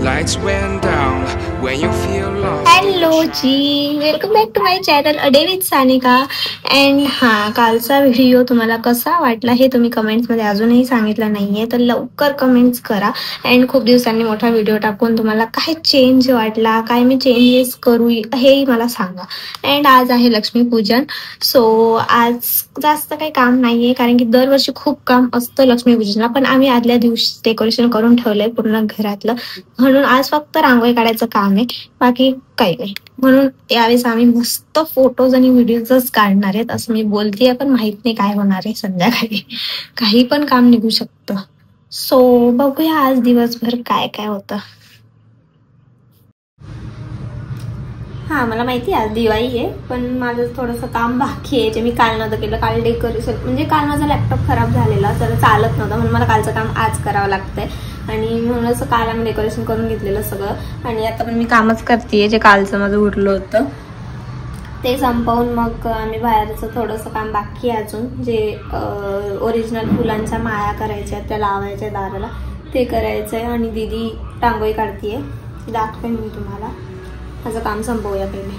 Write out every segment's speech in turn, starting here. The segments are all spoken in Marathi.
Lights went down when you feel lost. Hello जी, welcome back to my channel a day with Sanika. And हां, कालचा व्हिडिओ तुम्हाला कसा वाटला हे तुम्ही कमेंट्समध्ये अजूनही सांगितलं नाही आहे, तर लवकर कमेंट्स करा. अँड खूप दिवसांनी मोठा व्हिडिओ टाकून तुम्हाला काय चेंज वाटला, काय मी चेंजेस करू हेही मला सांगा. अँड आज आहे लक्ष्मीपूजन, सो आज जास्त काही काम नाही आहे, कारण की दरवर्षी खूप काम असतं लक्ष्मीपूजनला, पण आम्ही आदल्या दिवशी डेकोरेशन करून ठेवलं आहे पूर्ण घरातलं, म्हणून आज फक्त रांगोळी काढायचं काम आहे, बाकी काही नाही. म्हणून यावेळेस आम्ही मस्त फोटोज आणि व्हिडिओजच काढणार आहेत असं मी बोलतेय, पण माहित नाही काय होणार आहे. संध्याकाळी काही पण काम निघू शकतं, सो बघूया आज दिवसभर काय काय होतं. हां, मला माहिती आहे आज दिवाळी आहे, पण माझं थोडंसं काम बाकी आहे जे मी काल नव्हतं केलं. काल डेकोरेशन म्हणजे काल माझा लॅपटॉप खराब झालेला, तर चालत नव्हता, म्हणून मला कालचं काम आज करावं लागतंय. आणि म्हणूनच काल आम्ही डेकोरेशन करून घेतलेलं सगळं, आणि आता पण मी कामच करते जे कालचं माझं उरलं होतं ते संपवून मग आम्ही बाहेरचं थोडंसं काम बाकी आहे अजून, जे ओरिजिनल फुलांच्या माळा करायच्या त्या लावायच्या दाराला ते करायचं आहे. आणि दीदी रांगोळी काढतीये, दाखवेन मी तुम्हाला. माझं काम संपवूया पहिले.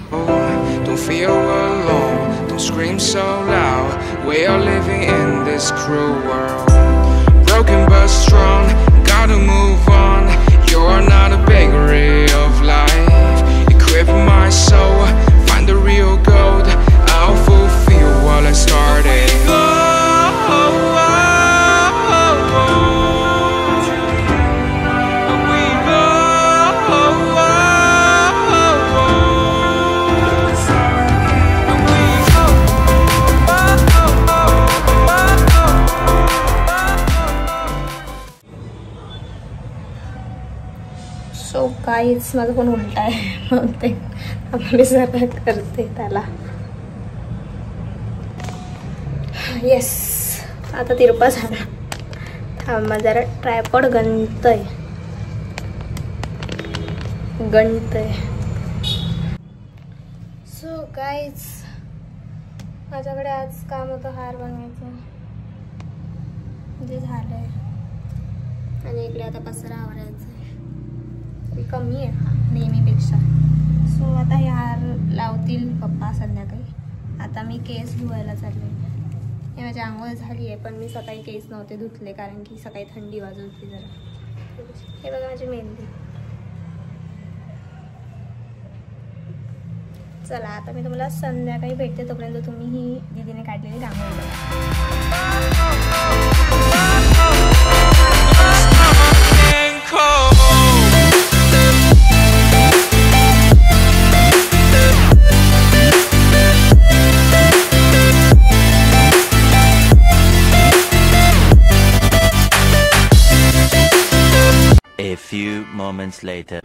Don't feel alone, don't scream so loud. We are living in this cruel world. Broken but strong, gotta move on. You are not a bakery of life. Equip my soul, find the real gold. I'll fulfill what I started. So काहीच माझं पण उलट आहे, म्हणते मी सगळं करते त्याला. येस, आता तिरपा झाला. थांबा जरा, ट्रायपॉड गणतय. सो गाईज, माझ्याकडे आज काम होतं हार बनवायचं, जे झालंय. आणि इकडे आता पसारा आवरायचं कमी आहे नेहमीपेक्षा. सो आता हे हार लावतील पप्पा संध्याकाळी. आता मी केस धुवायला चालले. हे माझी आंघोळ झाली आहे, पण मी सकाळी केस नव्हते धुतले, कारण की सकाळी थंडी वाजत होती जरा. हे बघा माझी मेहंदी. चला आता मी तुम्हाला संध्याकाळी भेटते, तोपर्यंत तुम्ही ही दीदीने काढलेली रांगोळी बघा. A few moments later.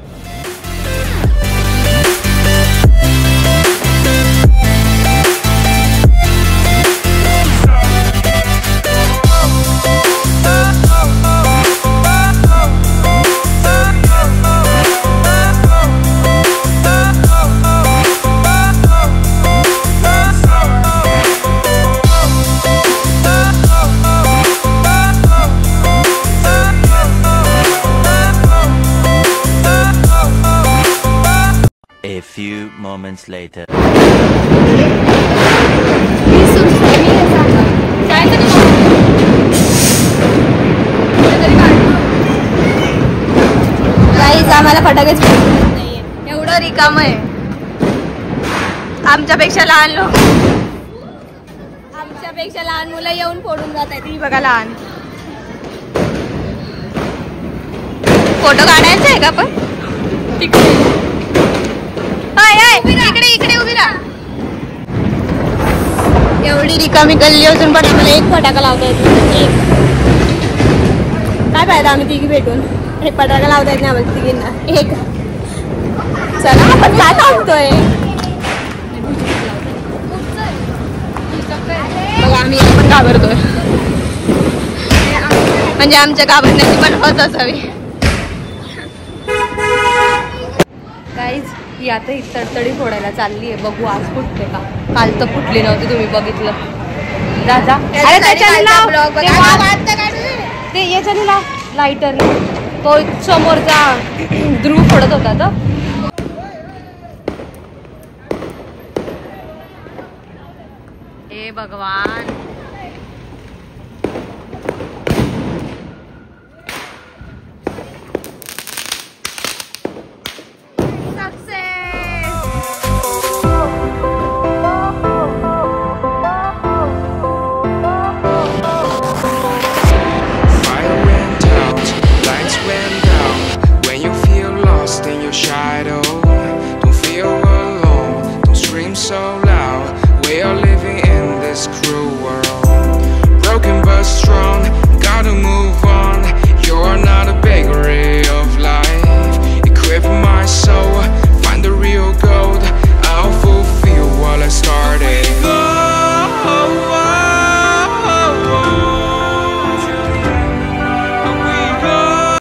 A few moments later. आम्हाला फटाकेच नाहीये, एवढं रिकाम आहे. आमच्यापेक्षा लहान लोक, आमच्यापेक्षा लहान मुलं येऊन फोडून जात आहेत. ती बघा लहान. फोटो काढायचा आहे का पण? तिकडे इकडे इकडे उभी राहा. एवढी रिकामी गल्ली असून पण आम्हाला एक फटाका लावता येत नाही. काय फायदा आम्ही तिघी भेटून एक फटाका लावता येत नाही आम्हाला तिघींना. एक चला आपण काय थांबतोय बघा. आम्ही पण घाबरतोय, म्हणजे आमच्या घाबरण्याची पण होत असावी. गाईज, ही आता ही तडतडी फोडायला चालली आहे. बघू आज फुटते का. काल तर फुटली नव्हती, तुम्ही बघितलं. दादा अरे त्याच्याने लाव, ते याच्याने लाव लाइटर. तो समोरचा ध्रुव पडत होता तो. हे भगवान.